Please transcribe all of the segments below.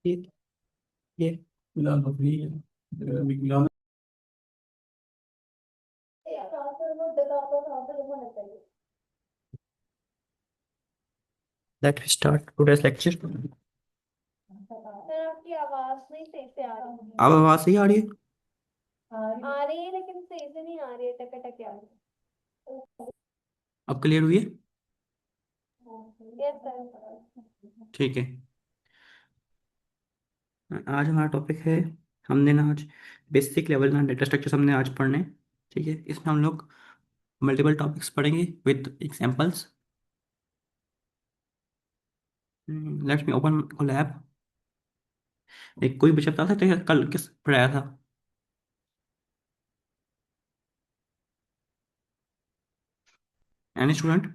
ये मिलान बकरी है मिलान। Let me start today's lecture. Sir आपकी आवाज नहीं सही से आ रही अब आवाज सही आ रही है? आ रही है लेकिन सही से नहीं आ रही है, टके टके आ रही अब क्लियर हुई है? है। Yes sir. ठीक है। आज हमारा टॉपिक है, हमने ना आज बेसिक लेवल ना डेटा स्ट्रक्चर्स हमने आज पढ़ने। ठीक है, इसमें हम लोग मल्टीपल टॉपिक्स पढ़ेंगे with examples. Let's me open Colab. एक कोई बच्चा बता सकते हैं कल किस पढ़ाया था? Any student?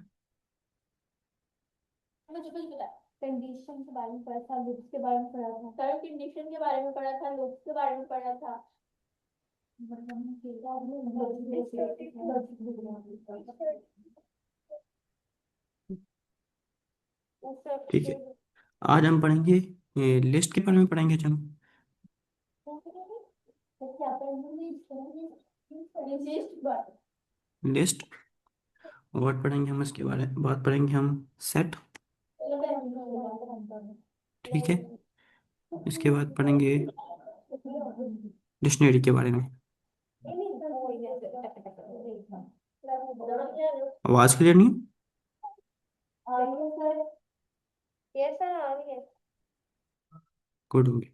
मुझे कुछ पता। कंडीशन के बारे में पढ़ा था, लूप्स के बारे में पढ़ा था सर, कंडीशन के बारे में पढ़ा था, लूप्स के बारे में पढ़ा था। ठीक है, आज हम पढ़ेंगे लिस्ट के बारे में पढ़ेंगे आज हम। लिस्ट। और पढ़ेंगे हम इसके बारे में, बात पढ़ेंगे हम सेट। ठीक है, इसके बाद पढ़ेंगे डिक्शनरी के बारे में। आवाज़ क्लियर नहीं? यस सर आ रही है। गुड होगी।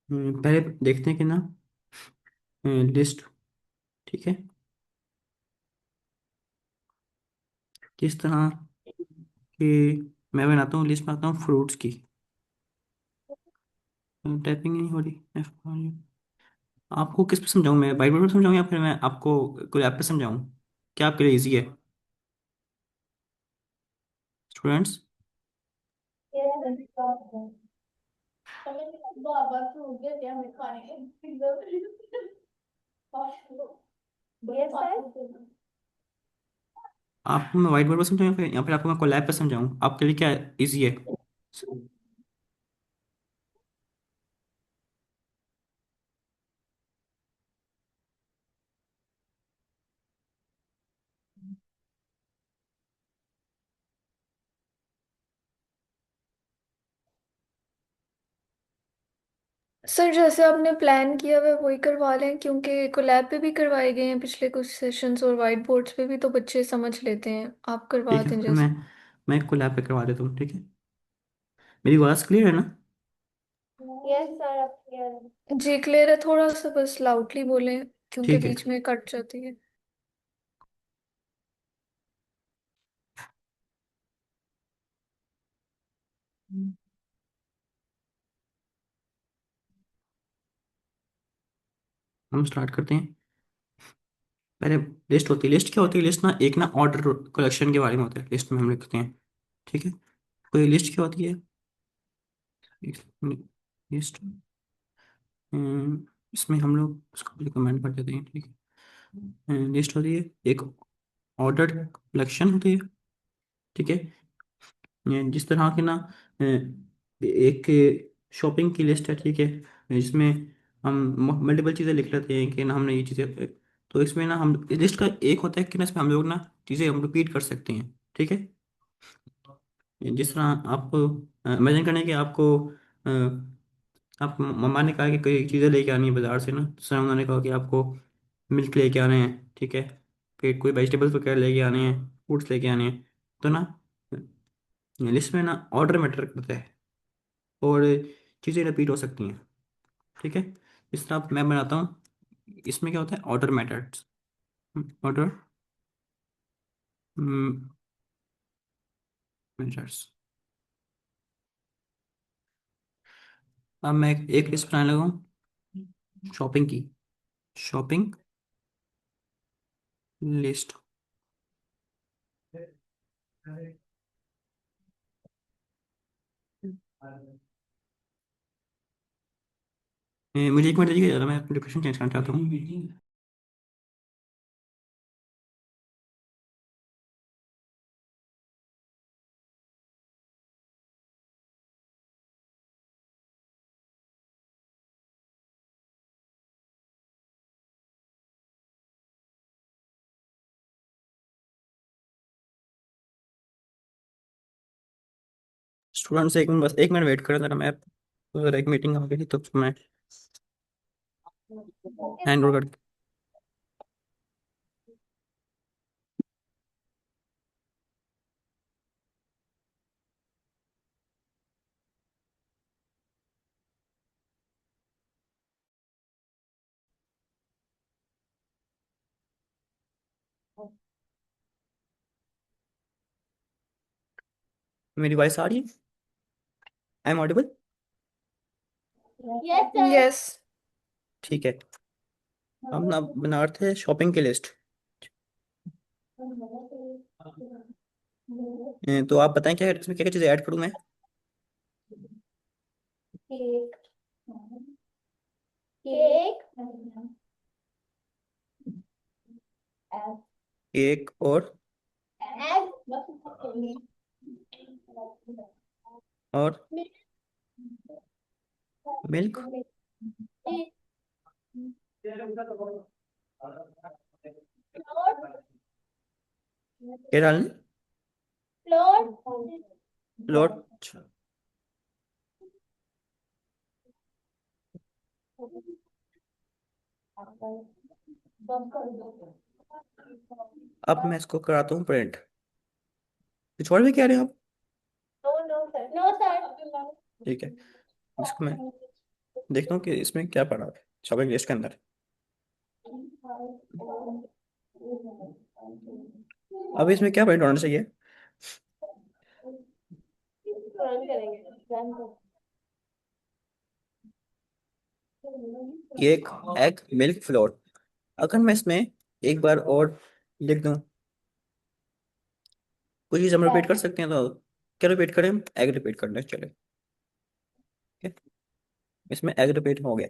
पहले देखते हैं कि ना लिस्ट। ठीक है, किस तरह की मैं बनाता हूँ लिस्ट, बनाता हूँ फ्रूट्स की। टाइपिंग नहीं हो रही। आपको किस पे समझाऊँ, मैं बाइबल पर समझाऊँ या फिर मैं आपको कोई ऐप पे समझाऊँ? क्या आपके लिए ईजी है स्टूडेंट्स? Yes sir. आपको मैं व्हाइट बोर्ड पर समझाऊँ या फिर आपको मैं कोलैब पे समझाऊँ? आपके लिए क्या ईजी है? सर जैसे आपने प्लान किया हुआ है वही करवा लें, क्योंकि कोलैब पे भी करवाए गए हैं पिछले कुछ सेशंस और वाइट बोर्ड्स पे भी, तो बच्चे समझ लेते हैं। आप करवा ठीक है, दें फिर मैं जैसे। मैं कोलैब पे करवा देता हूँ। ठीक है, मेरी आवाज़ क्लियर है ना? यस सर अब क्लियर है। जी क्लियर है, थोड़ा सा बस लाउडली बोलें क्योंकि ठीक है। बीच में कट जाती है। हम स्टार्ट करते हैं। पहले लिस्ट होती है। लिस्ट क्या होती है? लिस्ट ना एक ना ऑर्डर कलेक्शन के बारे में होता है, लिस्ट में हम लिखते हैं। ठीक है, तो ये लिस्ट क्या होती है? लिस्ट, इसमें हम लोग उसको रिकमेंड कर देते हैं। ठीक है, लिस्ट होती है एक ऑर्डर कलेक्शन होती है। ठीक है, जिस तरह के ना एक शॉपिंग की लिस्ट है। ठीक है, जिसमें हम मल्टीपल चीज़ें लिख लेते हैं कि ना हमने ये चीज़ें, तो इसमें ना हम लिस्ट का एक होता है कि ना इसमें हम लोग ना चीज़ें हम रिपीट कर सकते हैं। ठीक है, जिस तरह आप इमेजिन करें कि आपको आप मम्मा ने कहा कि कई चीज़ें लेके आनी है बाजार से ना, जिस तरह उन्होंने कहा कि आपको मिल्क लेके आने हैं। ठीक है, फिर कोई वेजिटेबल्स वगैरह लेके आने हैं, फ्रूट्स लेके आने हैं। तो ना लिस्ट में ना ऑर्डर मैटर करता है और चीज़ें रिपीट हो सकती हैं। ठीक है, इस तरह मैं बनाता हूँ। इसमें क्या होता है? Order matters. Order matters. अब मैं एक लिस्ट बनाने लगा हूँ शॉपिंग की। Shopping list. मुझे एक मिनट दीजिए जरा, मैं अपनी लोकेशन चेंज करना चाहता हूँ। स्टूडेंट्स एक मिनट, बस एक मिनट वेट करें जरा, मैं उधर एक मीटिंग आ गई थी तो मैं हैंड ओवर कर। मेरी वॉइस आ रही है? I am audible? Yes sir. Yes. ठीक है। हम ना बना रहे थे शॉपिंग की लिस्ट। तो आप बताएं क्या इसमें क्या क्या चीज़ें ऐड करूँ मैं? केक। केक। एक और एग। और मिल्क। क्या डालना? फ्लोर। लोट। अब मैं इसको कराता हूँ प्रिंट। कुछ और भी कह रहे हैं आप? No no sir, no sir. ठीक है, इसको मैं देखता हूँ कि इसमें क्या पड़ा है शॉपिंग लिस्ट के अंदर। अब इसमें क्या प्रिंट होना चाहिए? रन करेंगे, run cake, egg, milk, floor. अगर मैं इसमें एक बार और लिख दूं, कोई चीज़ हम रिपीट कर सकते हैं तो क्या रिपीट करें? एग रिपीट करना है, चले। ठीक है, इसमें एग रिपीट हो गया।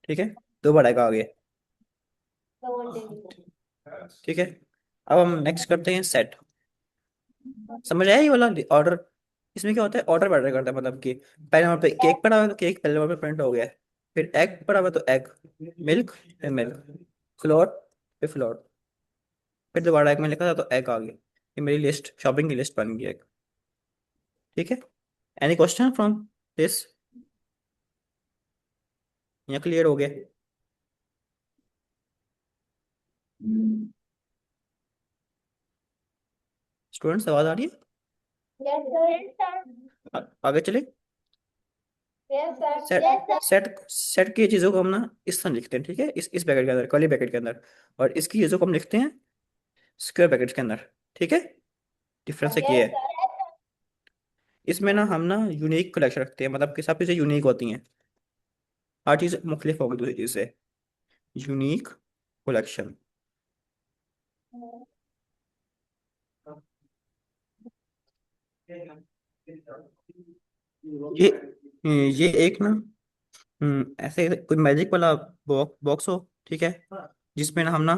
ठीक है, दो बार एग आ गया। करेंगे। ठीक है, अब हम नेक्स्ट करते हैं सेट। समझ आया ये वाला ऑर्डर? इसमें क्या होता है, ऑर्डर बैटर करता है, मतलब कि पहले नंबर पे केक पड़ा हुआ है तो केक पहले नंबर पे प्रिंट हो गया है। फिर एग पड़ा हुआ है तो एग, मिल्क फिर मिल्क, फ्लोर फिर फ्लोर, फिर दोबारा एग में लिखा था तो एग आ गया। ये मेरी लिस्ट, शॉपिंग की लिस्ट बन गई एक। ठीक है, एनी क्वेश्चन फ्रॉम दिस? या क्लियर हो गया? स्टूडेंट्स आवाज आ रही है? Yes sir. आगे चले। Yes sir. Set yes sir. Set set की चीजों को हम ना इस तरह लिखते हैं, ठीक है, इस ब्रैकेट के अंदर, कर्ली ब्रैकेट के अंदर। और इसकी चीजों को हम लिखते हैं स्क्वायर ब्रैकेट के अंदर। ठीक है, डिफरेंस एक ये यस है। सर। इसमें ना हम ना यूनिक कलेक्शन रखते हैं, मतलब कि सब चीज़ें यूनिक होती हैं। हर चीज़ मुख्तलिफ होगी दूसरी चीज़ से। Unique collection. ये ये एक ना ऐसे कोई मैजिक वाला बॉक्स हो, ठीक है, जिसमें ना हम ना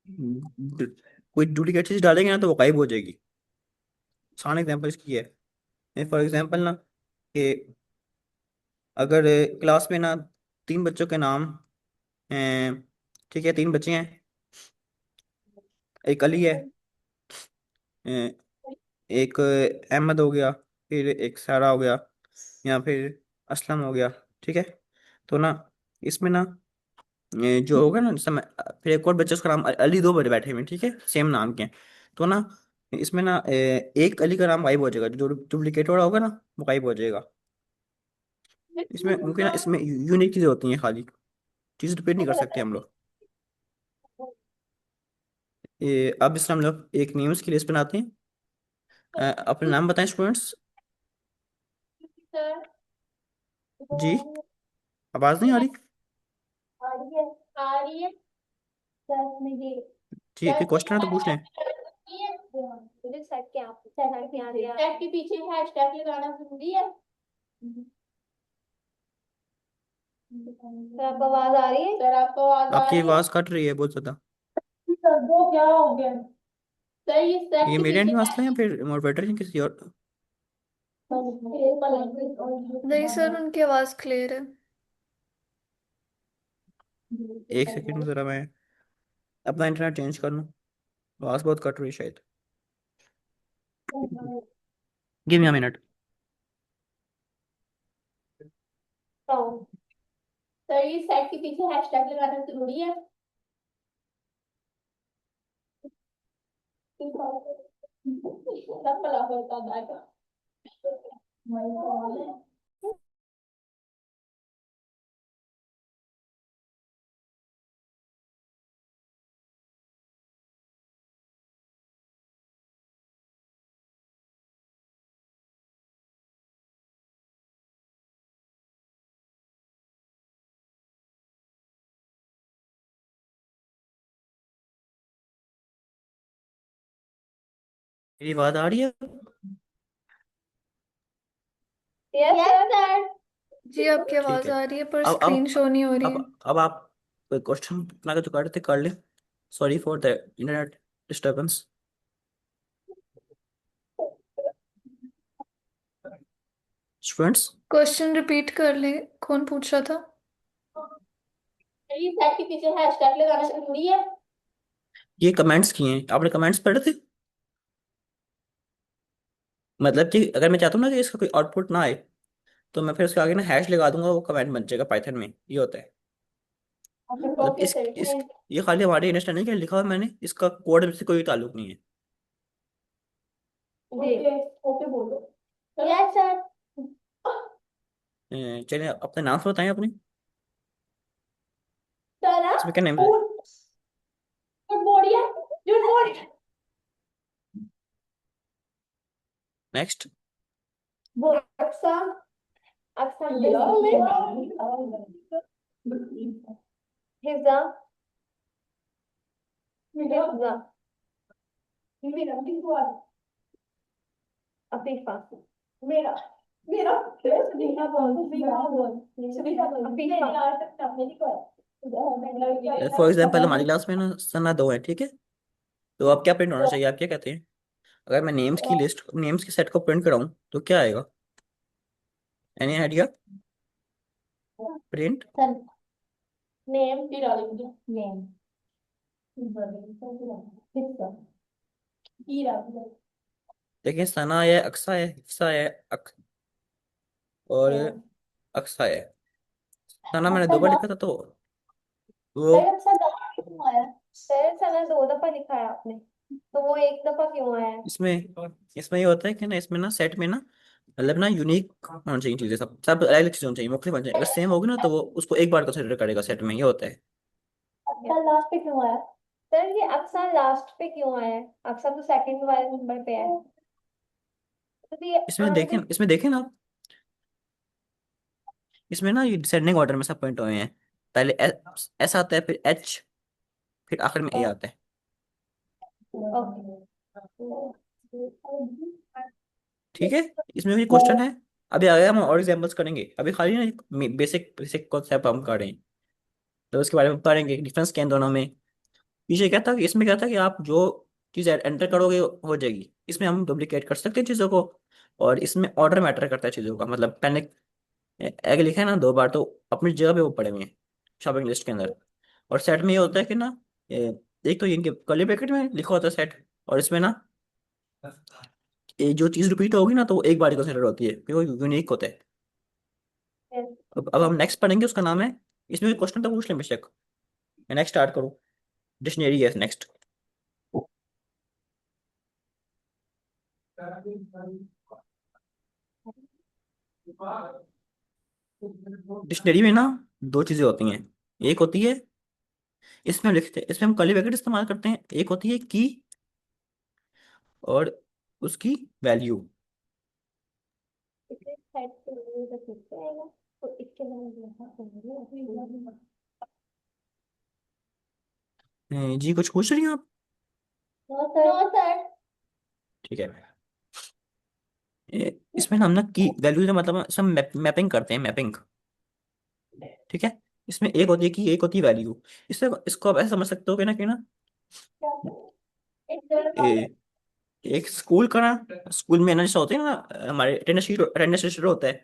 कोई डुप्लीकेट चीज़ डालेंगे ना तो वो गायब हो जाएगी। आसान एग्जाम्पल इसकी है, फॉर एग्जाम्पल ना कि अगर क्लास में ना तीन बच्चों के नाम हैं, ठीक है, तीन बच्चे हैं, एक अली है, अ, एक अहमद हो गया, फिर एक सारा हो गया, या फिर असलम हो गया। ठीक है, तो ना इसमें ना ये जो होगा ना समय, फिर एक और बच्चे उसका नाम अली, दो बड़े बैठे हुए हैं, ठीक है, सेम नाम के हैं। तो ना इसमें ना एक अली का नाम गायब हो जाएगा, जो डुप्लीकेट वाला होगा ना वो गायब हो जाएगा। इसमें मुमकिन है, इसमें यूनिक चीज़ें होती हैं, खाली चीज़ रिपीट नहीं कर सकते हम लोग। अब इसमें हम लोग एक नेम्स की लिस्ट बनाते हैं। अपने नाम बताएं स्टूडेंट्स। सर। जी, आवाज़ नहीं आ रही? आ रही है, आ रही है। दस मिनट। जी, कोई क्वेश्चन है तो पूछ लें। मुझे सेट के आप सेट के आ रही है, सेट के पीछे हैशटैग लगाना जरूरी है। सर आपको आवाज आ रही है? सर आपको आवाज आ आपकी रही है? आवाज़ कट रही है बहुत ज़्यादा। सर वो क्या हो गया? सर ये सेट ये के मेरे एंड पीछे में मसला है या फिर मॉडरेटर या किसी और? नहीं सर, उनकी आवाज़ क्लियर है। एक सेकंड ज़रा, मैं अपना इंटरनेट चेंज कर लूँ, आवाज़ बहुत कट रही है शायद। Give me a minute. Round. Sir ये सेट के पीछे हैशटैग लगाना जरूरी है? सब भला होता है। मेरी बात आ रही है? Yes sir. जी आपकी ठीक आवाज़ है। आ रही है पर अब स्क्रीन अब शो नहीं हो रही है। अब आप क्वेश्चन अपना जो कर रहे थे कर ले। Sorry for the internet disturbance. Students, question repeat कर ले। कौन पूछ रहा था? ये सेट के पीछे हैशटैग लगाना जरूरी है? ये कमेंट्स किए हैं आपने? कमेंट्स पढ़े थे? मतलब कि अगर मैं चाहता हूँ ना कि इसका कोई आउटपुट ना आए, तो मैं फिर उसके आगे ना हैश लगा दूंगा, वो कमेंट बन जाएगा पाइथन में। ये होता है। मतलब ओके सर इस थैंक ये खाली हमारी अंडरस्टैंडिंग के लिए लिखा हुआ है मैंने, इसका कोड से कोई ताल्लुक नहीं है। यू। ओके ओके बोलो। Yes sir. चलिए अपने नाम से बताएं अपनी। सर इसमें क्या नेम है? Good morning. Good morning. Next. Aqsa. Aqsa Hija. Hija. Afifa. मेरा मेरा सदीना बोल सदीना बोल सदीना बोल अफीफा यार तक मेरी को फॉर एग्जाम्पल हमारी क्लास में ना सना दो है, ठीक है? तो अब क्या प्रिंट होना चाहिए? आप क्या कहते हैं? अगर मैं नेम्स की सेट को प्रिंट कराऊं तो क्या आएगा? Any idea? प्रिंट। सन नेम की डालेंगे नेम हिस्सा की डालेंगे। देखिए, सना है, अक्सा है, हिफ्सा है, और अक्सा है। सना मैंने अच्छा 2 बार दा लिखा था, तो वो सर अच्छा दा क्यों आया? सर सना 2 दफा लिखा है आपने, तो वो 1 दफा क्यों आया है? इसमें इसमें ये होता है कि ना, इसमें ना सेट में ना, मतलब ना यूनिक होना चाहिए चीजें, सब सब अलग अलग चीजें होनी चाहिए, मुख्तलिफ होनी चाहिए। अगर सेम होगी ना तो वो उसको एक बार कंसिडर करेगा सेट में। ये होता है। अक्सर लास्ट पे क्यों आया? सर ये अक्सर लास्ट पे क्यों आया है? अक्सर तो सेकंड वाले नंबर पे है, तो ये आने के। इसमें देखें ना आप, इसमें ना ये डिसेंडिंग ऑर्डर में सब पॉइंट हुए हैं। पहले एस आता है, फिर एच, फिर आखिर में ए आता है। ठीक है। इसमें भी क्वेश्चन है। अभी आगे हम और एग्जांपल्स करेंगे, अभी खाली ना बेसिक बेसिक कॉन्सेप्ट हम कर रहे हैं, तो उसके बारे में पढ़ेंगे डिफरेंस क्या है इन दोनों में। पीछे क्या था कि इसमें क्या था कि आप जो चीज़ एंटर करोगे हो जाएगी। इसमें हम डुप्लीकेट कर सकते हैं चीज़ों को, और इसमें ऑर्डर मैटर करता है चीज़ों का। मतलब पहले एग लिखा है ना 2 बार, तो अपनी जगह पे वो पड़े हुए हैं शॉपिंग लिस्ट के अंदर। और सेट में ये होता है कि ना, एक तो इनके कर्ली ब्रैकेट में लिखा होता है सेट, और इसमें ना ये जो चीज़ रिपीट होगी ना तो वो एक बार ही कंसिडर होती है, क्योंकि वो यूनिक होता है। अब हम नेक्स्ट पढ़ेंगे, उसका नाम है, इसमें भी क्वेश्चन तो पूछ लें बेशक। मैं नेक्स्ट स्टार्ट करूँ। डिक्शनरी है नेक्स्ट। डिक्शनरी में ना 2 चीजें होती हैं। एक होती है, इसमें हम कर्ली ब्रैकेट इस्तेमाल करते हैं। एक होती है की, और उसकी वैल्यू। इसे सेट करने का ठीक रहेगा, तो इसके बाद जी कुछ पूछ रही हैं आप? No sir no sir. ठीक है। इसमें हम ना की वैल्यू का मतलब सब मैपिंग करते हैं, मैपिंग। ठीक है। इसमें एक होती है की, एक होती है वैल्यू। इससे इसको आप ऐसा समझ सकते हो कि ना, ए, एक स्कूल का ना, स्कूल में ना जैसे होते हैं ना, हमारे अटेंडेंस रजिस्टर होता है।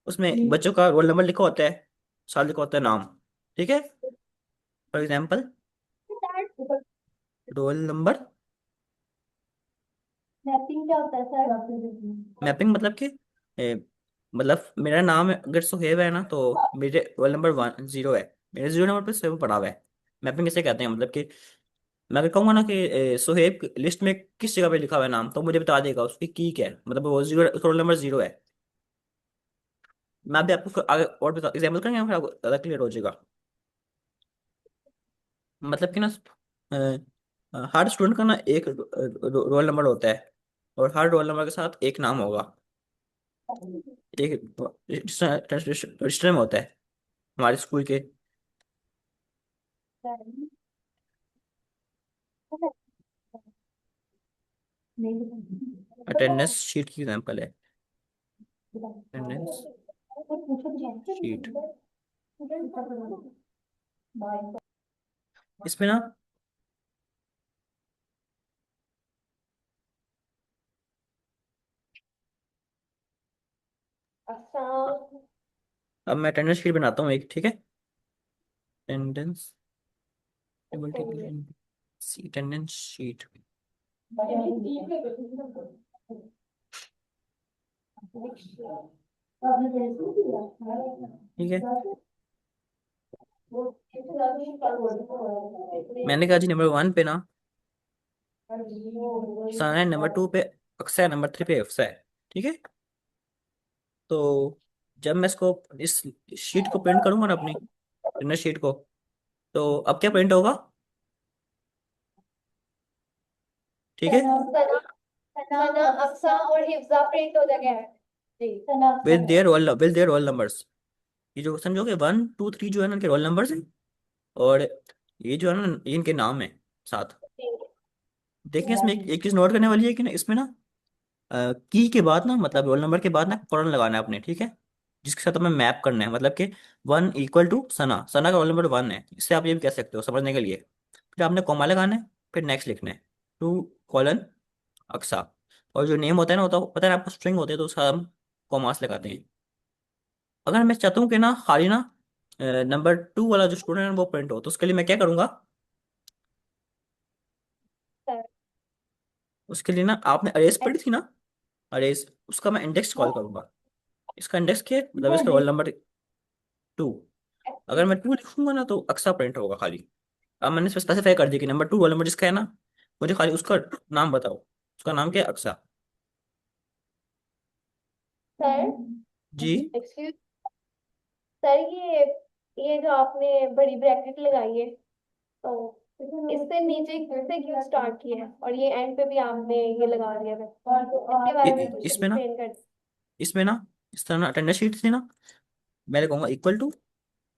उसमें बच्चों का रोल नंबर लिखा होता है, साल लिखा होता है, नाम। ठीक है। For example, roll number. Mapping क्या होता है सर? मैपिंग मतलब कि मतलब मेरा नाम है, अगर सुहेब है ना तो मेरे रोल नंबर 10 है, मेरे 0 नंबर पे सुहेब पड़ा हुआ है। मैपिंग किसे कहते हैं, मतलब कि मैं अगर कहूंगा ना कि सुहेब लिस्ट में किस जगह पे लिखा हुआ है नाम, तो मुझे बता देगा उसकी की क्या है, मतलब वो जीरो, रोल नंबर 0 है। मैं अभी आपको आगे और बता एग्जाम्पल करेंगे, फिर आपको ज़्यादा क्लियर हो जाएगा। मतलब कि ना हर स्टूडेंट का ना एक रोल नंबर होता है, और हर रोल नंबर के साथ एक नाम होगा, एक रजिस्टर में होता है हमारे स्कूल के। अटेंडेंस शीट की एग्जांपल है, अटेंडेंस शीट। इसमें ना अच्छा। अब मैं अटेंडेंस शीट बनाता हूँ एक, ठीक है। अटेंडेंस मल्टीप्लिकेशन, अटेंडेंस शीट, ठीक है। मैंने कहा जी नंबर 1 पे ना सना है, नंबर 2 पे अक्सा है, नंबर 3 पे अफसा है, ठीक है। तो जब मैं इसको इस शीट को प्रिंट करूंगा ना, अपनी अटेंडेंस शीट को, तो अब क्या प्रिंट होगा, ठीक है। सना, सना, अक्सा और हिफ्जा प्रिंट हो जाएगा है जी। सना, अक्सा है। With their roll numbers. ये जो समझोगे 1 2 3 जो है ना, इनके रोल नंबर्स हैं, और ये जो है ना, ये इनके नाम है साथ। देखें इसमें एक चीज नोट करने वाली है कि ना, इसमें ना की के बाद ना, मतलब रोल नंबर के बाद ना कॉलन लगाना है अपने, ठीक है। जिसके साथ हमें मैप करना है, मतलब कि 1 = सना, का रोल नंबर 1 है, इससे आप ये भी कह सकते हो समझने के लिए। फिर आपने कॉमा लगाना है, फिर नेक्स्ट लिखना है, 2 : अक्सा। और जो नेम होता है ना, होता पता है आपको, स्ट्रिंग होते हैं तो उसका हम कॉमास लगाते हैं। अगर मैं चाहता हूँ कि ना खाली ना नंबर 2 वाला जो स्टूडेंट है वो प्रिंट हो, तो उसके लिए मैं क्या करूंगा, उसके लिए ना आपने अरेज पढ़ी थी ना, अरेज, उसका मैं इंडेक्स कॉल करूंगा। इसका इंडेक्स क्या है, मतलब इसका रोल नंबर 2। अगर मैं 2 लिखूंगा ना तो अक्सा प्रिंट होगा खाली। अब मैंने इसमें स्पेसिफाई कर दिया कि नंबर 2 रोल नंबर जिसका है ना, मुझे खाली उसका नाम बताओ, उसका नाम क्या है, अक्सा। सर, जी। एक्सक्यूज सर, ये जो आपने बड़ी ब्रैकेट लगाई है, तो इससे नीचे से क्यों स्टार्ट किया है, और ये एंड पे भी आपने ये लगा दिया है, इसके बारे में कुछ इसमें ना, एक्सप्लेन कर। इसमें ना इस तरह ना अटेंडेंस शीट थी ना, मैं कहूंगा इक्वल टू,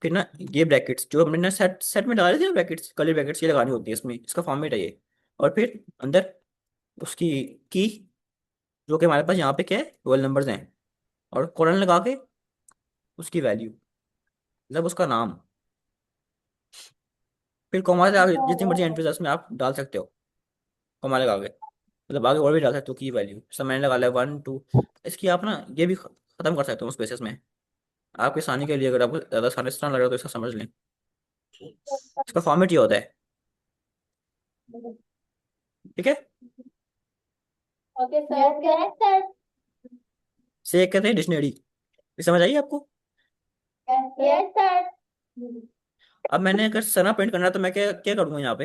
फिर ना ये ब्रैकेट्स जो हमने ना सेट सेट में डाले थे, ब्रैकेट्स कर्ली ब्रैकेट्स ये लगानी होती है इसमें, इसका फॉर्मेट है ये। और फिर अंदर उसकी की, जो कि हमारे पास यहाँ पे क्या है, रोल नंबर्स हैं, और कोलन लगा के उसकी वैल्यू, मतलब उसका नाम। फिर कॉमा से आगे जितनी मर्जी एंट्रीज उसमें आप डाल सकते हो, कॉमा लगा के, मतलब आगे और भी डाल सकते हो की वैल्यू। सब मैंने लगा लिया 1 2। इसकी आप ना ये भी खत्म कर सकते हो उस बेसिस में, आपकी आसानी के लिए, अगर आपको ज़्यादा आसानी से ना लग रहा तो इसका समझ लें। इसका फॉर्मेट ये होता है, ठीक है। ओके सर, यस सर, से एक कहते हैं डिक्शनरी, ये समझ आई आपको। Yes sir. अब मैंने अगर सना प्रिंट करना है तो मैं क्या क्या करूंगा यहाँ पे,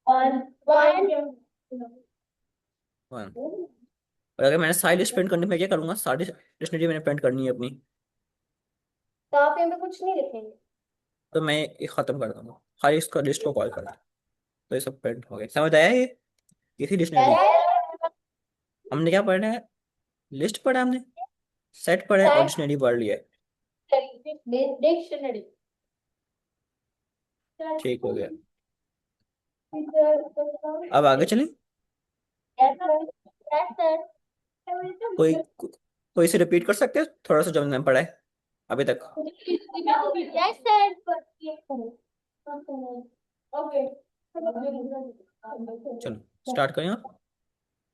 वन, वन। 1। और अगर मैंने सारी लिस्ट प्रिंट करनी है, मैं क्या करूंगा, सारी डिक्शनरी मैंने प्रिंट करनी है अपनी, तो आप यहाँ पे कुछ नहीं लिखेंगे। तो मैं ये खत्म कर दूंगा, खाली इसका लिस्ट को कॉल कर दूँ, तो ये सब प्रिंट हो गया। समझ आया ये थी डिक्शनरी। यस हमने क्या पढ़ा है, लिस्ट पढ़ा है हमने, सेट पढ़ा है, और सर, डिक्शनरी पढ़ लिया है। डिक्शनरी। ठीक हो गया। यस अब आगे चलें। Sir, yes sir. कोई कोई से रिपीट कर सकते हो थोड़ा सा जो हमने पढ़ा है अभी तक। Yes sir. ओके। चलो स्टार्ट करें आप,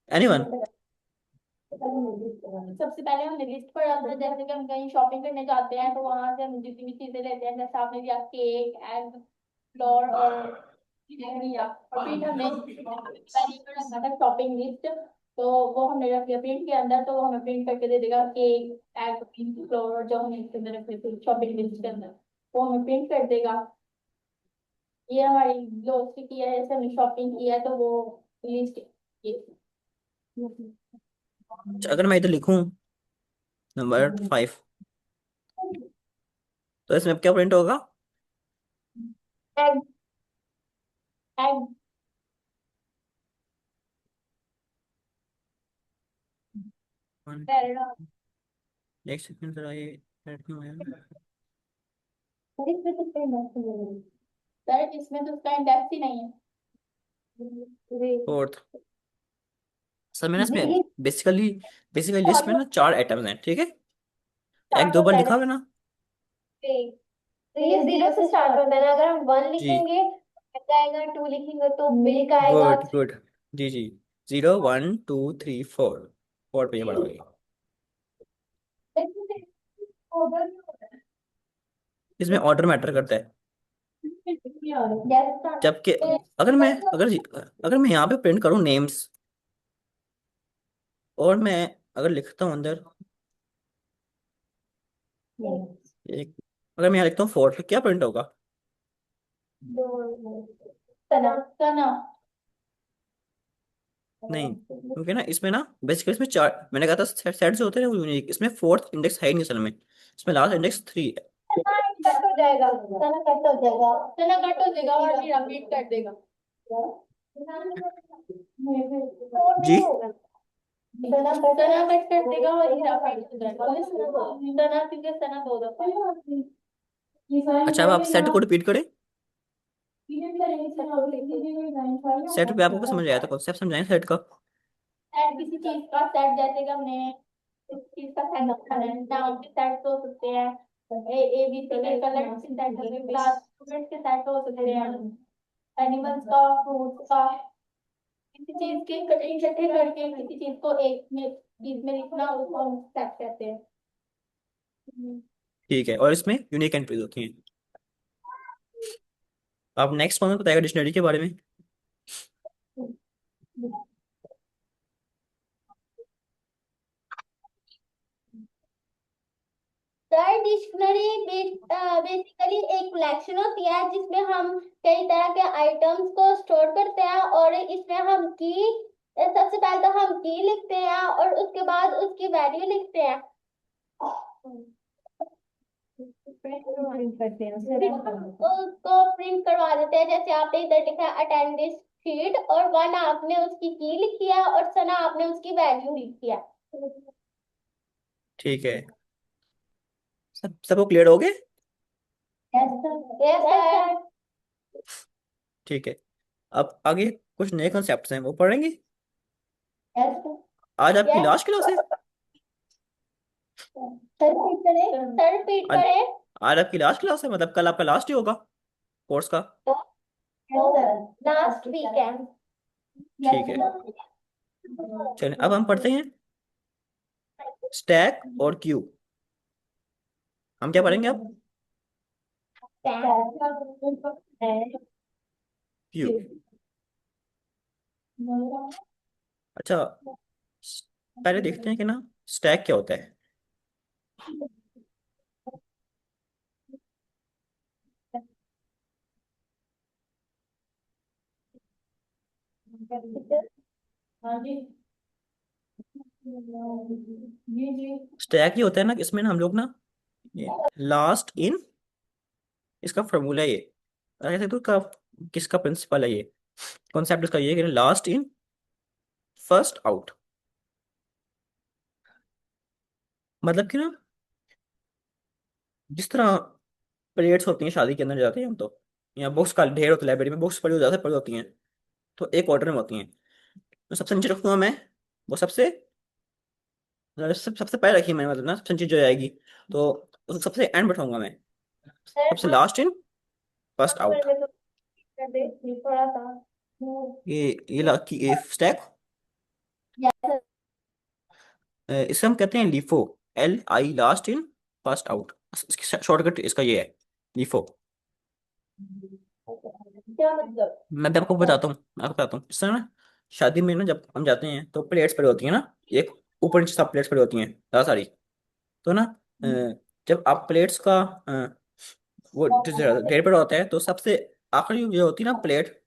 एनीवन। सबसे पहले हमने लिस्ट पढ़ा था, जैसे कि हम कहीं शॉपिंग करने जाते हैं तो वहां से हम जितनी भी चीजें लेते हैं, जैसे आपने लिया केक, एग, फ्लोर और लिया, और फिर हमने पहले पर रखा था शॉपिंग लिस्ट। तो वो हमने रख दिया प्रिंट के अंदर, तो वो हमें प्रिंट करके दे देगा केक, एग, फ्लोर, जो हमने इसके अंदर रखे थे शॉपिंग लिस्ट के अंदर, वो हमें प्रिंट कर देगा। ये हमारी ग्लोसरी की है, जैसे हमने शॉपिंग की है तो वो लिस्ट ये। अगर मैं इधर लिखूं नंबर 5, तो इसमें अब क्या प्रिंट होगा? Egg, egg, paradox. एक सेकंड जरा, ये ऐड क्यों आया? इसमें तो उसका इंडेक्स नहीं है सर, इसमें तो उसका इंडेक्स ही नहीं है। जी। 4th। सर मैंने इसमें ये बेसिकली बेसिकली लिस्ट में ना 4 आइटम्स हैं, ठीक है? एक स्टार्ट दो बार होता है लिखा ना, हुआ है ना? तो ये जीरो से स्टार्ट होता है ना, अगर हम वन जी, लिखेंगे एग आएगा, टू लिखेंगे तो मिल्क आएगा। Good good. जी जी, 0 1 2 3 4, 4 पे ये बड़ा हो गया। इसमें ऑर्डर मैटर करता है, जबकि अगर मैं यहाँ पे प्रिंट करूँ नेम्स, और मैं अगर लिखता हूँ अंदर एक, अगर मैं यहाँ लिखता हूँ 4, तो क्या प्रिंट होगा? तना, तना। नहीं, क्योंकि ना इसमें ना बेसिकली इसमें 4, मैंने कहा था सेट जो होते हैं वो यूनिक, इसमें 4th इंडेक्स है ही नहीं असल में, इसमें लास्ट इंडेक्स 3 है। कट हो जाएगा, तना कट हो जाएगा, तना कट हो जाएगा और फिर अपडेट कर देगा। फोर जी, नहीं होगा, तना कट कर देगा और फिर अपडेट हो जाएगा। तना क्योंकि तना दो दफा। अच्छा अब आप सेट को रिपीट करें। सेट पे आपको समझ आया था, कॉन्सेप्ट समझाएं सेट का। सेट किसी चीज का सेट, जैसे कि हमने इस चीज का सेट रखा है, नाउन के सेट हो सकते हैं, ए बी सी के कलर के सेट हो सकते हैं, क्लास स्टूडेंट्स के सेट हो सकते हैं, एनिमल्स का, फ्रूट्स का। किसी चीज के इकट्ठे करके किसी चीज को एक में चीज में लिखना, उसको हम सेट कहते हैं। ठीक है, और इसमें यूनिक एंट्रीज होती हैं। आप नेक्स्ट कौन बताएगा डिक्शनरी के बारे में? सर डिक्शनरी बेसिकली एक कलेक्शन होती है जिसमें हम कई तरह के आइटम्स को स्टोर करते हैं, और इसमें हम की, सबसे पहले तो हम की लिखते हैं और उसके बाद उसकी वैल्यू लिखते हैं। उसको प्रिंट करवा देते हैं, जैसे आपने इधर लिखा है अटेंडेंस शीट, और वन आपने उसकी की लिखी है और सना आपने उसकी वैल्यू लिखी है। ठीक है, सबको क्लियर हो गए? Yes sir, yes sir. ठीक है, अब आगे कुछ नए कॉन्सेप्ट्स हैं वो पढ़ेंगे। Yes sir. आज आपकी यस लास्ट क्लास है? सर रिपीट करें, सर रिपीट आज करें। आज आपकी लास्ट क्लास है, मतलब कल आपका लास्ट ही होगा कोर्स का। Last weekend. ठीक है, चलिए अब हम पढ़ते हैं स्टैक और क्यू। हम क्या पढ़ेंगे अब? क्यू। अच्छा, पहले देखते हैं कि ना स्टैक क्या होता है। हाँ जी, जी जी। स्टैक ये होता है ना कि इसमें ना हम लोग ना लास्ट इन, इसका फॉर्मूला ये, ऐसे तो का किसका प्रिंसिपल है, ये कॉन्सेप्ट इसका ये है कि लास्ट इन फर्स्ट आउट। मतलब कि ना जिस तरह प्लेट्स होती हैं शादी के अंदर जाते हैं हम तो, यहाँ बुक्स का ढेर होता है, लाइब्रेरी में बुक्स पड़ी हो जाते पड़ी होती हैं, तो एक ऑर्डर में होती हैं। तो सबसे नीचे रखूंगा मैं, वो सबसे सबसे पहले रखी मैंने, मतलब ना सबसे नीचे जो आएगी, तो उसको सबसे एंड बैठाऊंगा मैं, सर सबसे आप लास्ट इन फर्स्ट पर आउट। में तो कर दे थोड़ा सा। ये स्टैक, यस इसे हम कहते हैं LIFO. LI, last in first out, इसकी शॉर्टकट इसका ये है, लीफो। क्या मतलब? मैं भी आपको बताता हूँ, इस तरह ना शादी में ना जब हम जाते हैं तो प्लेट्स पड़ी होती है ना, एक ऊपर नीचे सब प्लेट्स पड़ी होती हैं ज़्यादा सारी। तो ना जब आप प्लेट्स का वो ढेर पड़ा होता है तो सबसे आखिरी जो होती है ना प्लेट,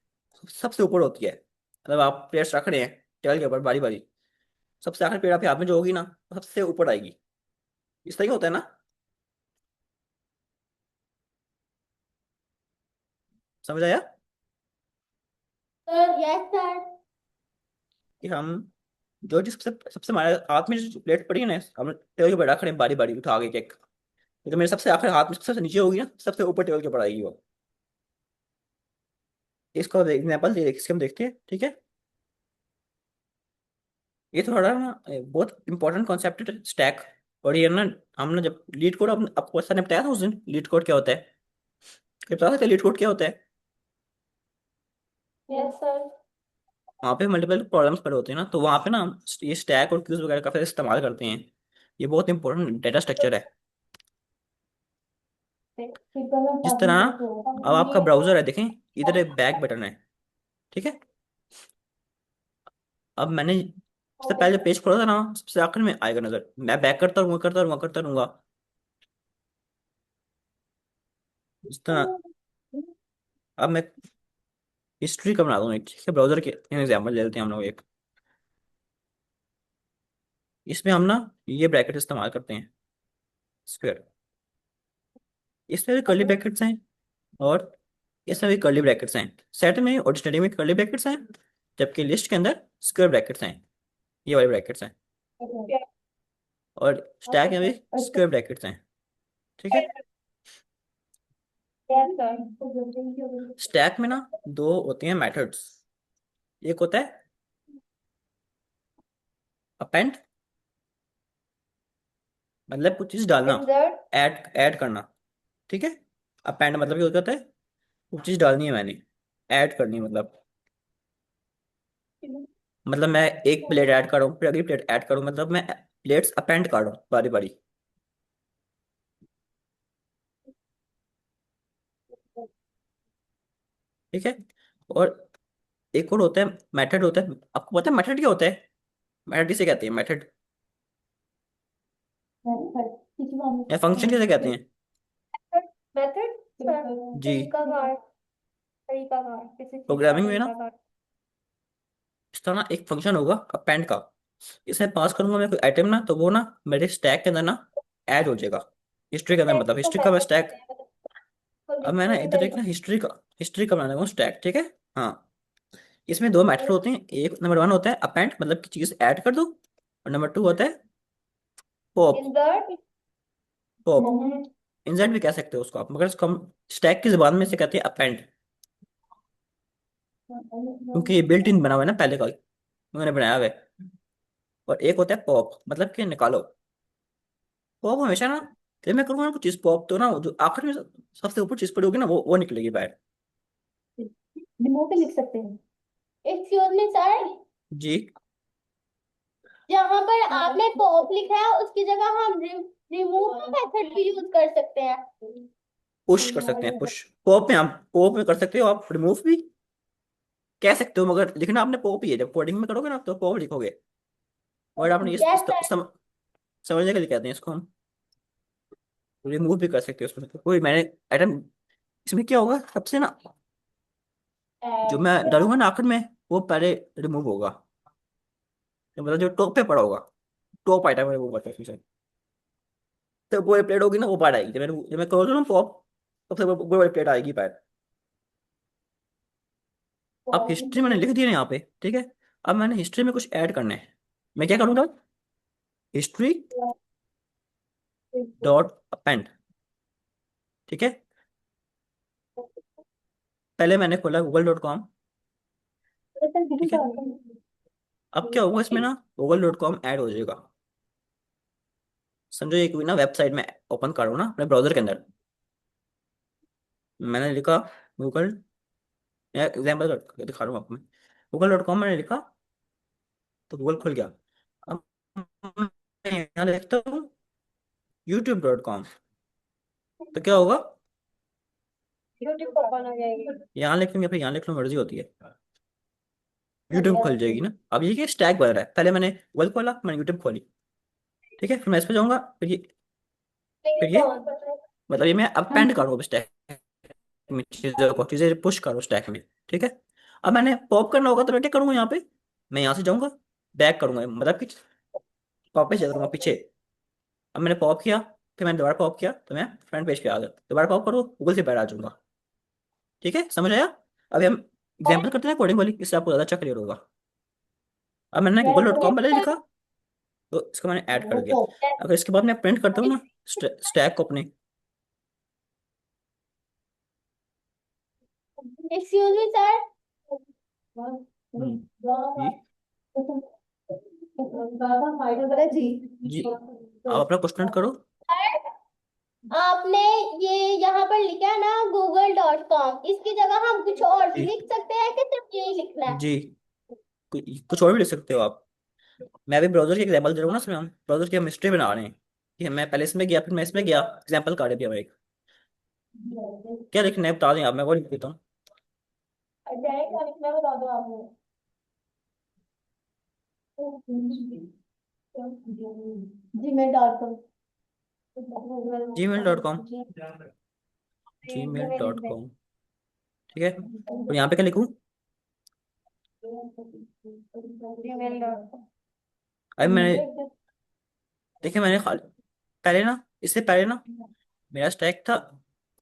सबसे ऊपर होती है। मतलब आप प्लेट्स रख रहे हैं टेबल के ऊपर बारी बारी, सबसे आखिरी प्लेट आपके हाथ में जो होगी ना वो सबसे ऊपर आएगी। इस तरह ही होता है ना, समझ आया? Sir yes sir. कि हम जो जिस सबसे सबसे हमारे हाथ में जो प्लेट पड़ी है ना, हम टेबल के ऊपर रख रहे हैं बारी बारी उठा के एक, तो मेरे सबसे आखिर हाथ में सबसे नीचे होगी ना सबसे ऊपर टेबल के ऊपर आएगी वो। इसका एग्जाम्पल इसके हम देखते हैं, ठीक है। ये थोड़ा ना बहुत इंपॉर्टेंट कॉन्सेप्ट है स्टैक। और ये ना हमने जब लीड कोड आपको सर ने बताया था उस दिन लीड कोड क्या होता है, ये बता सकते लीड कोड क्या होता है? Yes sir. वहाँ पे मल्टीपल प्रॉब्लम्स पड़े होते हैं ना, तो वहाँ पे ना हम ये स्टैक और क्यूज वगैरह का फिर इस्तेमाल करते हैं। ये बहुत इंपॉर्टेंट डेटा स्ट्रक्चर है। जिस तरह अब आपका ब्राउजर है, देखें इधर एक बैक बटन है, ठीक है। अब मैंने सबसे पहले पेज खोला था ना, सबसे आखिर में आएगा नजर, मैं बैक करता रहूंगा करता रहूंगा करता रहूंगा। इस तरह अब मैं हिस्ट्री का बना दूंगा एक, ठीक है, ब्राउजर के एग्जाम्पल ले लेते हैं हम लोग एक। इसमें हम ना ये ब्रैकेट इस्तेमाल करते हैं, स्क्वायर। इसमें भी कर्ली ब्रैकेट्स हैं और इसमें भी कर्ली ब्रैकेट्स हैं। सेट में और डिक्शनरी में कर्ली ब्रैकेट्स हैं, जबकि लिस्ट के अंदर स्क्वायर ब्रैकेट्स हैं, ये वाले ब्रैकेट्स हैं। और स्टैक में भी स्क्वायर ब्रैकेट्स हैं, ठीक है। Yes sir. स्टैक में ना दो होती हैं मेथड्स, एक होता है अपेंड, मतलब कुछ चीज डालना, इंसर्ट। ऐड ऐड करना, ठीक है। अपेंड मतलब ये होता है कुछ चीज डालनी है मैंने, ऐड करनी है मतलब मैं एक प्लेट ऐड कर रहा हूँ फिर अगली प्लेट ऐड करूँ, मतलब मैं प्लेट्स अपेंड कर रहा हूँ बारी बारी, ठीक है। और एक और होता है मेथड होता है, आपको पता है मेथड क्या होता है? मेथड किसे कहते हैं मेथड, या फंक्शन किसे कहते हैं? Method sir. जी। तरीकाकार। तरीकाकार किसी चीज का प्रोग्रामिंग में ना तरीकाकार। इस तरह ना एक फंक्शन होगा अपेंड का, इसे पास करूंगा मैं कोई आइटम ना, तो वो ना मेरे स्टैक के अंदर ना ऐड हो जाएगा, हिस्ट्री के अंदर, मतलब इसको हिस्ट्री का मैं मेथड स्टैक। कहते हैं मतलब अब मैं ना लिखने का इधर एक ना तरीका। हिस्ट्री का बनाने लगा स्टैक, ठीक है। हाँ, इसमें दो मेथड होते हैं, एक नंबर वन होता है अपेंड, मतलब कि चीज ऐड कर दो, और नंबर टू होता है पॉप। इंसर्ट। पॉप इंसर्ट भी कह सकते हो उसको आप, मगर इसको हम स्टैक की जुबान में से कहते हैं अपेंड, क्योंकि ये बिल्ट इन बना हुआ है ना पहले का, मैंने बनाया हुआ है। और एक होता है पॉप, मतलब कि निकालो। पॉप हमेशा ना जब मैं करूँगा ना कुछ चीज पॉप, तो ना जो आखिर में सबसे ऊपर चीज पड़ी होगी ना वो निकलेगी बाहर। रिमूव पे लिख सकते हैं। Excuse me sir. जी। जहाँ पर आपने पॉप लिखा है उसकी जगह हम रिमूव का मेथड भी यूज कर सकते हैं। पुश कर सकते हैं, पुश पॉप में हम पॉप में कर सकते हो, आप रिमूव भी कह सकते हो, मगर लिखना आपने पॉप ही है, जब कोडिंग में करोगे ना तो पॉप लिखोगे। वर्ड आपने यस सर। समझने के लिए कहते हैं इसको हम। रिमूव भी कर सकते हो उसमें, तो कोई मैंने आइटम, इसमें क्या होगा सबसे ना, जो मैं डालूंगा ना आखिर में वो पहले रिमूव होगा, तो मतलब जो टॉप पे पड़ा होगा, टॉप आइटम रिमूव करते हैं उसमें। तो वो प्लेट होगी ना वो बाहर आएगी, जब मैं करूँगा ना पॉप, सबसे वो वाली प्लेट आएगी बाहर। अब हिस्ट्री मैंने लिख दी है यहाँ पे, ठीक है। अब मैंने हिस्ट्री में कुछ ऐड करना है, मैं क्या करूँगा, हिस्ट्री डॉट अपेंड, ठीक है। पहले मैंने खोला google.com, ठीक है। अब क्या होगा इसमें ना google.com ऐड हो जाएगा। समझो एक ना वेबसाइट में ओपन करो ना अपने ब्राउजर के अंदर, मैंने लिखा गूगल, एग्जाम्पल दिखा रहा हूँ आपको मैं, google.com मैंने लिखा तो गूगल खुल गया। अब मैं यहाँ लिखता हूँ youtube.com, तो क्या होगा, यूट्यूब पर ओपन हो जाएगी। यहाँ लिख लूँ या फिर यहाँ लिख लूँ, मर्जी होती है। यूट्यूब खुल जाएगी ना। अब ये क्या स्टैक बन रहा है, पहले मैंने गूगल खोला, मैंने यूट्यूब खोली, ठीक है, फिर मैं इस पे जाऊंगा, फिर ये मतलब ये मैं अब पेंड करूँ स्टैक में चीजें पुश करो स्टैक में, ठीक है। अब मैंने पॉप करना होगा तो मैं क्या करूंगा, यहाँ पे मैं यहाँ से जाऊंगा, बैक करूंगा, मतलब कि वापस चल करूंगा पीछे। अब मैंने पॉप किया, फिर मैंने दोबारा पॉप किया तो मैं फ्रंट पेज पे आ गया, दोबारा पॉप करो गूगल से बैठ आ जाऊंगा, ठीक है, समझ आया। अभी हम एग्जाम्पल करते हैं कोडिंग वाली, इससे आपको ज़्यादा अच्छा क्लियर होगा। अब मैंने google.com पहले लिखा, तो इसको मैंने ऐड कर दिया। अगर इसके बाद मैं प्रिंट करता हूँ ना स्टैक को अपने, एक्सक्यूज मी सर। जी जी। जी, आप अपना क्वेश्चन करो। आपने ये यहाँ पर लिखा है ना google.com, इसकी जगह हम कुछ और भी जी लिख सकते हैं कि सिर्फ यही लिखना है? जी, कुछ और भी लिख सकते हो आप। मैं अभी ब्राउजर की एग्जाम्पल दे रहा हूँ ना, इसमें हम ब्राउजर की हम हिस्ट्री बना रहे हैं, ठीक है। मैं पहले इसमें गया, फिर मैं इसमें गया, एग्जाम्पल कार्ड है अभी हमें एक, क्या लिखना है बता दें आप, मैं वो लिख देता हूँ। डायरेक्ट लिखना बता दो आपने। gmail.com। gmail.com, gmail.com, ठीक है। और यहाँ पे क्या लिखूँ, gmail.com। अभी मैंने, देखिए मैंने खाली पहले ना, इससे पहले ना मेरा स्टैक था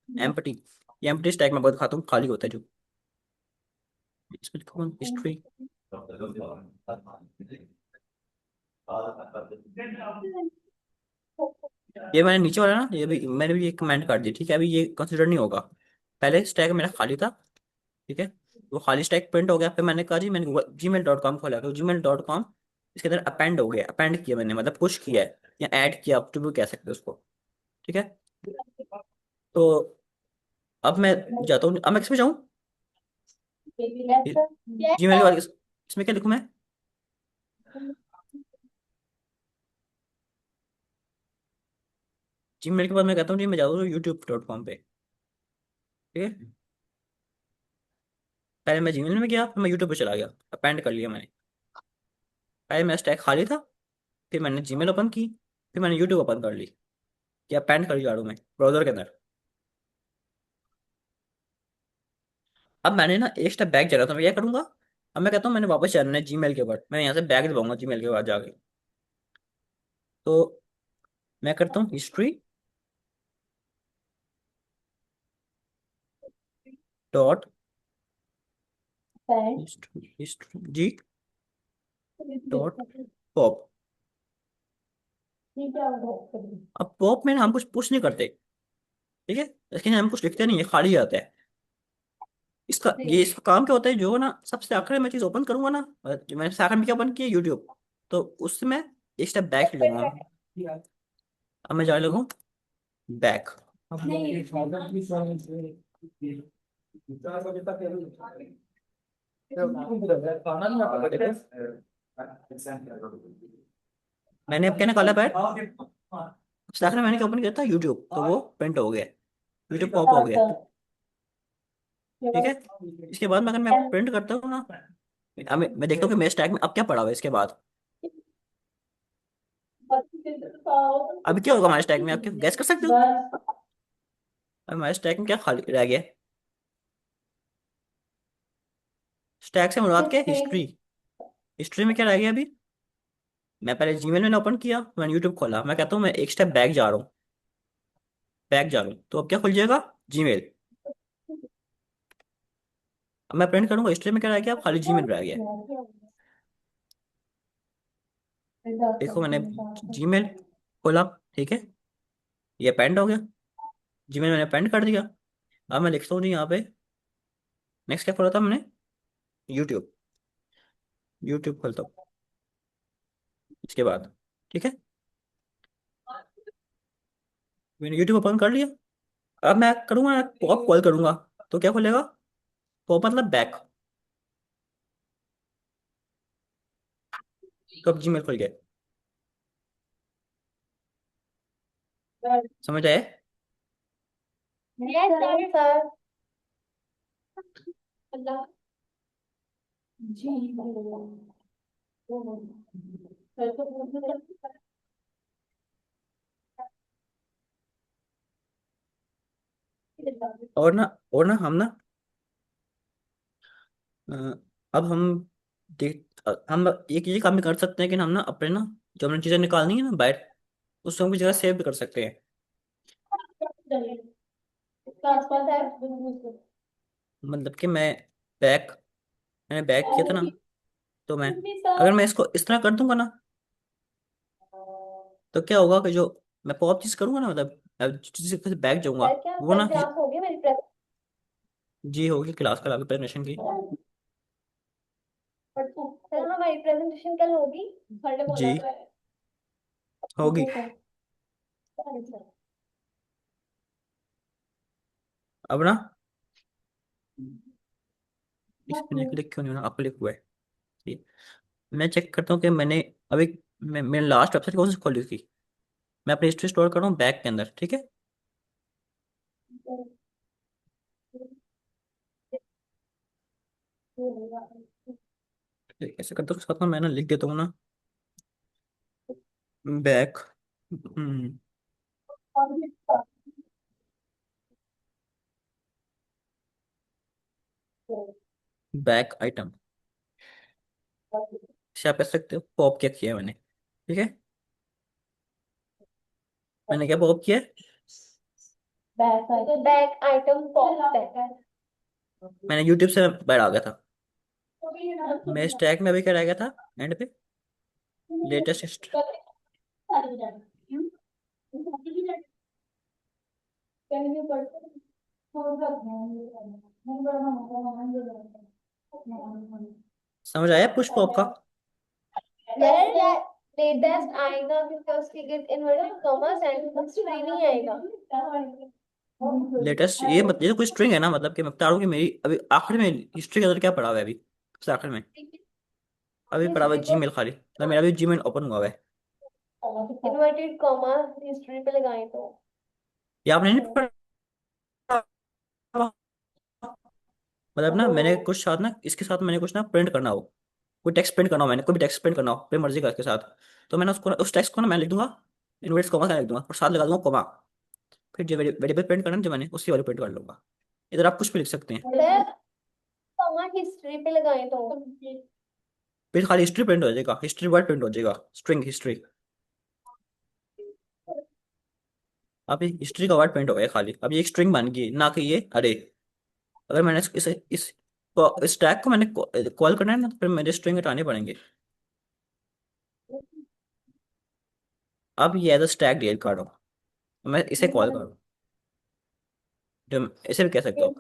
एम्प्टी, ये एम्प्टी स्टैक मैं बहुत खाता हूँ, खाली होता है जो, इसमें लिखूँ हिस्ट्री, ये मैंने नीचे वाला ना, ये भी मैंने भी एक कमेंट कर दी, ठीक है। अभी ये कंसिडर नहीं होगा, पहले स्टैक मेरा खाली था, ठीक है, वो खाली स्टैक प्रिंट हो गया, फिर मैंने कहा जी मैंने gmail.com खोला, तो gmail.com इसके अंदर अपेंड हो गया, अपेंड किया मैंने, मतलब पुश किया है या ऐड किया, आप जो भी कह सकते हो उसको, ठीक है। तो अब मैं जाता हूँ, अब मैं किस पे जाऊँ, Yes, जीमेल के sir. बाद इसमें क्या लिखूँ मैं, जीमेल के बाद मैं कहता हूँ जी मैं जाता हूँ youtube.com पे, ठीक है। पहले मैं जीमेल में गया, फिर मैं यूट्यूब पे चला गया, अपेंड कर लिया मैंने, पहले मेरा स्टैक खाली था, फिर मैंने जीमेल ओपन की, फिर मैंने यूट्यूब ओपन कर ली, या अपेंड कर लिया मैं ब्राउजर के अंदर। अब मैंने ना एक स्टेप बैक जा रहा था, मैं क्या करूंगा, अब मैं कहता हूँ मैंने वापस जाना है जीमेल के बाद, मैं यहाँ से बैक दबाऊंगा जीमेल के बाद जाके, तो मैं करता हूँ हिस्ट्री डॉट, Friend. हिस्ट्री जी डॉट पॉप। ठीक है, वो करिए। अब पॉप में ना हम कुछ पुश नहीं करते, ठीक है, लेकिन हम कुछ लिखते नहीं है, खाली आता है। इसका काम क्या होता है, जो ना सबसे आखिर में चीज ओपन करूंगा ना, जो मैंने आखिर में क्या ओपन किया यूट्यूब, तो उससे मैं एक स्टेप बैक लूंगा, अब मैं जाने लगूँ बैक, मैंने अब क्या निकाला बैक, सबसे आखिर में मैंने क्या ओपन किया था यूट्यूब, तो वो प्रिंट हो गया, यूट्यूब पॉप हो गया, ठीक है। इसके बाद में अगर मैं प्रिंट करता हूँ ना, अब मैं देखता हूँ कि मेरे स्टैक में अब क्या पड़ा हुआ है इसके बाद, अभी क्या होगा हमारे स्टैक में, आप क्या गैस कर सकते हो, अब हमारे स्टैक में क्या खाली रह गया, स्टैक से मुराद क्या है, हिस्ट्री, हिस्ट्री में क्या रह गया अभी, मैं पहले जीमेल मैंने ओपन किया, मैंने यूट्यूब खोला, मैं कहता हूँ मैं एक स्टेप बैक जा रहा हूँ, बैक जा रहा हूँ, तो अब क्या खुल जाएगा, जीमेल। अब मैं प्रिंट करूंगा, हिस्ट्री में क्या रह गया, अब खाली जीमेल रह गया, देखो मैंने जीमेल खोला, ठीक है, ये पेंड हो गया, जीमेल मैंने पेंड कर दिया। अब मैं लिखता हूँ जी यहाँ पे, नेक्स्ट क्या खोला था मैंने, यूट्यूब, यूट्यूब खोलता हूँ इसके बाद, ठीक है, मैंने यूट्यूब ओपन कर लिया। अब मैं करूँगा पॉप कॉल करूंगा, तो क्या खुलेगा, पॉप मतलब बैक, तो अब जीमेल खुल गया, समझ आए। Yes, sir. जी। और ना हम ना अ, अब हम हम एक ये काम भी कर सकते हैं कि हम ना अपने ना जो हमने चीज़ें निकालनी है ना बाहर, उसको हम की जगह सेव भी कर सकते हैं। इसका आसपास है। मतलब कि मैंने बैक किया था ना, तो अगर मैं इसको इस तरह कर दूंगा ना, तो क्या होगा कि जो मैं पॉप चीज करूंगा ना, मतलब अब जिस बैक जाऊंगा, सर क्या वो कल ना क्लास होगी मेरी जी होगी क्लास कल आपकी प्रेजेंटेशन की। सर हमारी प्रेजेंटेशन कल होगी। सर ने जी बोला तो है। होगी। अब ना इसमें क्लिक क्यों नहीं होना, आपको क्लिक हुआ है। ठीक। मैं चेक करता हूँ कि मैंने लास्ट वेबसाइट कौन सी खोली थी। मैं अपनी हिस्ट्री स्टोर कर रहा हूँ बैक के अंदर, ठीक है। ऐसे करता हूँ, उसके बाद ना मैं ना लिख देता हूँ ना बैक, बैक आइटम से आप कह सकते हो पॉप क्या किया है मैंने, ठीक है। मैंने क्या पॉप किया है, बैक आइटम पॉप बैक। मैंने यूट्यूब से बाहर आ गया था। मैं स्टैक में अभी क्या रह गया था एंड पे, लेटेस्ट। समझ आया पुश पॉप का। सर लेटेस्ट आएगा क्योंकि उसके gift inverted commas and free नहीं आएगा। लेटेस्ट ये तो कोई स्ट्रिंग है ना, मतलब कि मैं बता रहा हूँ कि मेरी अभी आखिर में हिस्ट्री के अंदर क्या पड़ा हुआ है अभी, सबसे आखिर में अभी पड़ा हुआ है हिस्ट्री को जीमेल खाली, मतलब मेरा अभी जीमेल ओपन हुआ हुआ है। इन्वर्टेड कॉमा हिस्ट्री पे लगाए तो ये आपने नहीं पढ़ा, मतलब ना मैंने कुछ साथ ना इसके साथ मैंने कुछ ना प्रिंट करना हो, कोई टेक्स्ट प्रिंट करना हो, मैंने कोई भी टेक्स्ट प्रिंट करना हो अपनी मर्जी का इसके साथ, तो मैंने उसको उस टेक्स्ट को ना मैं लिख दूंगा इनवर्टेड कॉमा का लिख दूंगा और साथ लगा दूंगा कॉमा, फिर जो वेरिएबल प्रिंट करना है जो मैंने उसी वाले प्रिंट कर लूंगा। इधर आप कुछ भी लिख सकते हैं, सर कॉमा हिस्ट्री पे लगाए तो फिर खाली हिस्ट्री प्रिंट हो जाएगा, हिस्ट्री वर्ड प्रिंट हो जाएगा, स्ट्रिंग हिस्ट्री। अब ये हिस्ट्री का वर्ड प्रिंट हो गया खाली, अब ये एक स्ट्रिंग बन गई ना कि ये अरे। अगर मैंने इस टैग को मैंने कॉल करना है ना, तो फिर मेरे स्ट्रिंग हटाने पड़ेंगे। अब ये एज अ स्टैक डिलीट कर रहा हूँ, मैं इसे कॉल कर रहा हूँ, जो इसे भी कह सकते हो।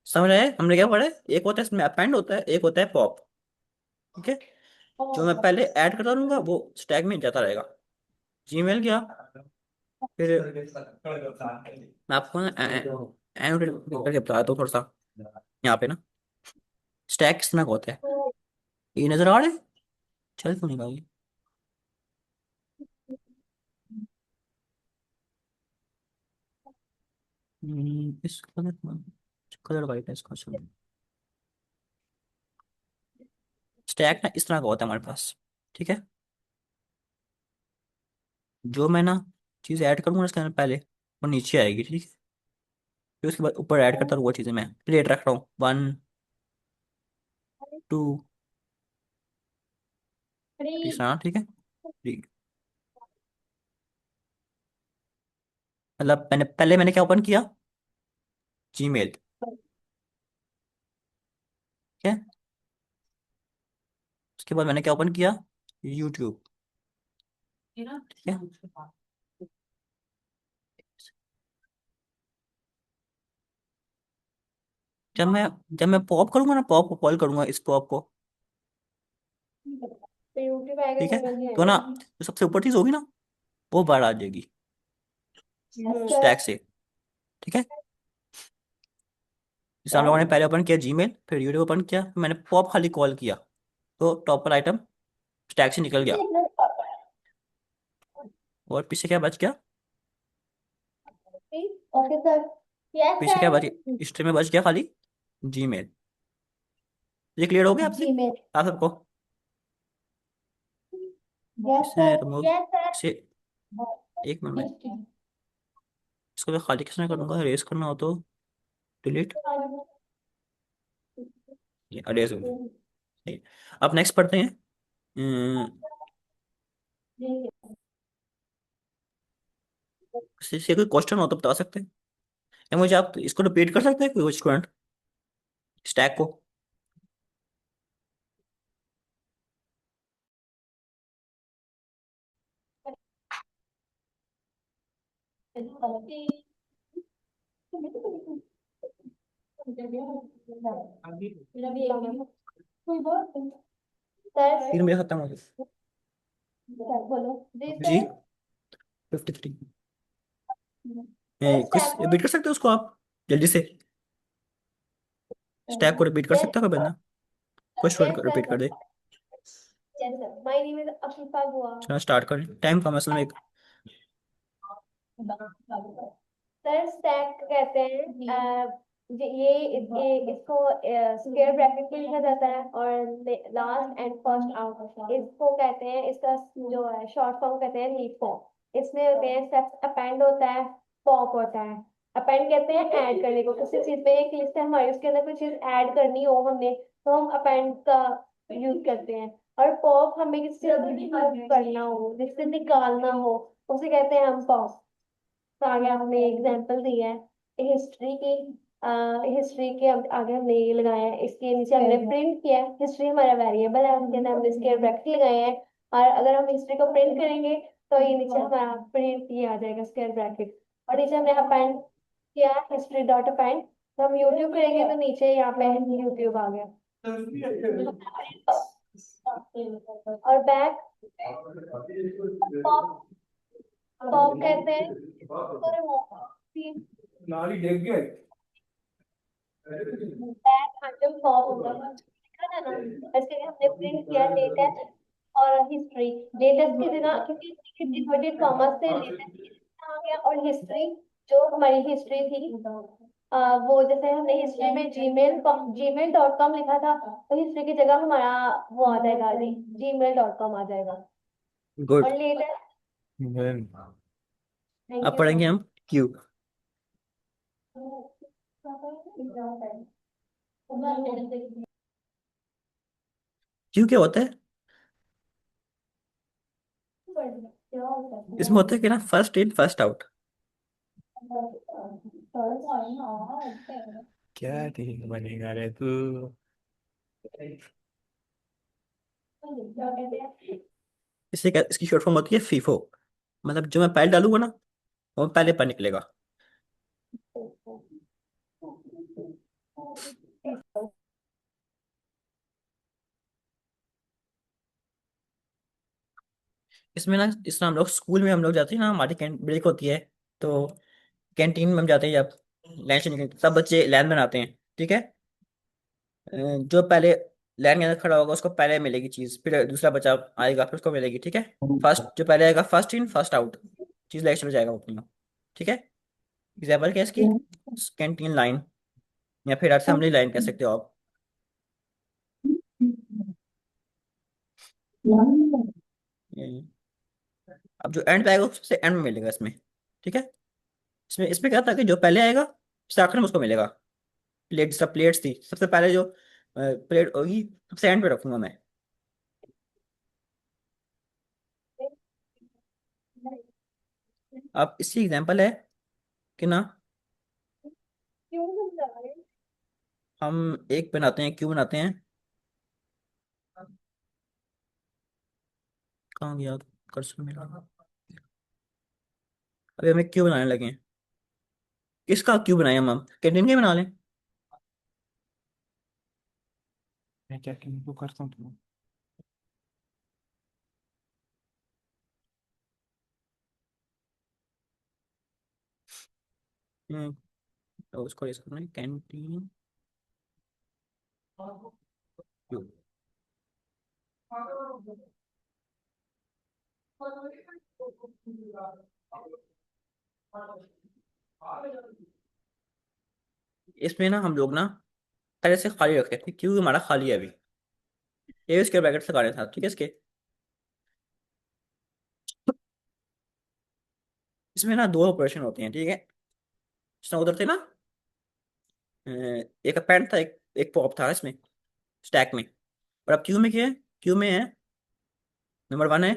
समझ आए हमने क्या पढ़ा है, एक होता है इसमें अपेंड होता है, एक होता है पॉप, ठीक है। जो मैं पहले ऐड करता रहूंगा वो स्टैक में जाता रहेगा। जीमेल गया, फिर मैं आपको ना एनोटेट करके बताता हूँ थोड़ा सा। यहाँ पे ना स्टैक किस तरह का होता है, ये नजर आ रहा है, चल क्यों नहीं रहा ये? इस कलर वाइट है इसका, चलो। स्टैक ना इस तरह का होता है हमारे पास, ठीक है। जो मैं ना चीज़ ऐड करूंगा इसके अंदर पहले, वो नीचे आएगी, ठीक है। फिर उसके बाद ऊपर ऐड करता रहूँ वो चीज़ें, मैं प्लेट रख रहा हूँ 1 2 तीसरा, ठीक है। ठीक। मतलब मैंने क्या ओपन किया, जीमेल, ठीक है। उसके बाद मैंने क्या ओपन किया, यूट्यूब, ठीक है। जब मैं जब मैं पॉप करूंगा ना, पॉप को कॉल करूंगा इस पॉप को, तो यूट्यूब आएगा ठीक है। जीमेल नहीं तो ना आएगा। जो सबसे ऊपर चीज होगी ना, वो बाहर आ जाएगी सर स्टैक से, ठीक है। जैसे हम लोगों ने पहले ओपन किया जीमेल, फिर यूट्यूब ओपन किया, फिर मैंने पॉप खाली कॉल किया, तो टॉप पर आइटम स्टैक से निकल गया। और पीछे क्या बच गया, ओके सर। यस पीछे क्या सर। बच गया, हिस्ट्री में बच गया खाली जीमेल। ये क्लियर हो गया आपसे, जी मैं आप सबको? यस इसे सर रिमूव, यस सर इसे एक मिनट में इसको मैं खाली किसने करूंगा, रेस करना हो तो डिलीट, ये अरेज हो गया। सही। अब नेक्स्ट पढ़ते हैं। से कोई क्वेश्चन हो तो बता सकते हैं, या मुझे आप इसको रिपीट कर सकते हैं कोई स्टूडेंट स्टैक को? सर 3 बजे खत्म हो गया। सर बोलो जी जी, सर 53। सर कुछ स्टैक को रिपीट कर सकते हो उसको आप जल्दी से? स्टैक को रिपीट कर यस सकता है कोई बंदा? कोई यस स्टूडेंट रिपीट कर sir they. Yes sir my name is Afifa गुआ चलो स्टार्ट करें, टाइम कम है असल में एक। सर स्टैक कहते हैं इसको स्क्वायर ब्रैकेट में लिखा जाता है और लास्ट एंड फर्स्ट आउट इसको कहते हैं, इसका जो है शॉर्ट फॉर्म कहते हैं लीफो। इसमें होते हैं स्टेप्स, अपेंड होता है, पॉप होता है। अपेंड कहते हैं ऐड करने को, किसी चीज में एक लिस्ट है हमारी, उसके अंदर कोई चीज ऐड करनी हो हमने तो हम अपेंड का यूज करते हैं। और पॉप हमें किसी चीज को remove करना हो, जिससे निकालना हो, उसे कहते हैं हम पॉप। तो आगे हमने एग्जांपल दिया है हिस्ट्री की। हिस्ट्री के आगे हमने ये लगाया है, इसके नीचे हमने प्रिंट किया है। हिस्ट्री हमारा वेरिएबल है, उसके अंदर हमने स्क्वायर ब्रैकेट लगाए हैं। और अगर हम हिस्ट्री को प्रिंट करेंगे तो ये नीचे हमारा प्रिंट ये आ जाएगा स्क्वायर ब्रैकेट। और नीचे हमने अपेंड किया हिस्ट्री डॉट अपेंड। तो हम यूट्यूब करेंगे तो नीचे यहाँ पे यूट्यूब आ गया। और बैक पॉप, पॉप कहते हैं बैक आइटम फॉर्म होगा, लिखा था ना। इसके लिए हमने प्रिंट किया लेटेस्ट और हिस्ट्री। लेटेस्ट की जगह क्योंकि इन्वर्टेड कॉमर्स से लेटेस्ट आ गया, और हिस्ट्री जो हमारी हिस्ट्री थी वो जैसे हमने हिस्ट्री में gmail.com लिखा था, तो हिस्ट्री की जगह हमारा वो आ जाएगा gmail.com आ जाएगा। गुड। और लेटेस्ट थैंक अब यू पढ़ेंगे हम क्यू। सर। क्यू क्या होता है? इसमें होता है कि ना फर्स्ट इन फर्स्ट आउट। क्या ठीक बनेगा रे तू? इसकी शॉर्ट फॉर्म होती है फीफो। मतलब जो मैं पहले डालूंगा ना वो पहले पर निकलेगा। इसमें ना, इसमें हम लोग स्कूल में हम लोग जाते हैं ना, हमारी ब्रेक होती है तो कैंटीन में हम जाते हैं, जब लंच निकलते सब बच्चे लाइन बनाते हैं, ठीक है। जो पहले लाइन के अंदर खड़ा होगा उसको पहले मिलेगी चीज, फिर दूसरा बच्चा आएगा फिर उसको मिलेगी, ठीक है। फर्स्ट जो पहले आएगा फर्स्ट इन फर्स्ट आउट, चीज लाइक चला जाएगा वो अपनी, ठीक है। एग्जाम्पल क्या है इसकी? कैंटीन लाइन, या फिर असेंबली लाइन कह सकते हो आप। ये- अब जो एंड पे आएगा उससे एंड में मिलेगा इसमें, ठीक है। इसमें इसमें क्या था कि जो पहले आएगा उससे आखिर में उसको मिलेगा। प्लेट, सब प्लेट्स थी, सबसे पहले जो प्लेट होगी सबसे एंड पे रखूंगा मैं। अब इसकी एग्जांपल है कि ना, क्यों समझा रहे हैं? हम एक बनाते हैं, क्यों बनाते हैं, कहाँ गया कर्सर मेरा? अभी हमें क्यों बनाने लगे हैं? किसका क्यों बनाए हम कैंटीन के बना लें? मैं क्या क्यों करता हूँ? तो उसको रेस करना है कैंटीन क्यों। इसमें ना हम लोग ना पहले से खाली रखे थे, क्यों हमारा खाली है अभी। ये उसके ब्रैकेट लगाने था, ठीक है इसके। इसमें ना दो ऑपरेशन होते हैं, ठीक है। इसमें उधर थे ना, एक अपेंड था, एक पॉप था इसमें, स्टैक में। और अब क्यू में क्या है, क्यू में है, नंबर 1 है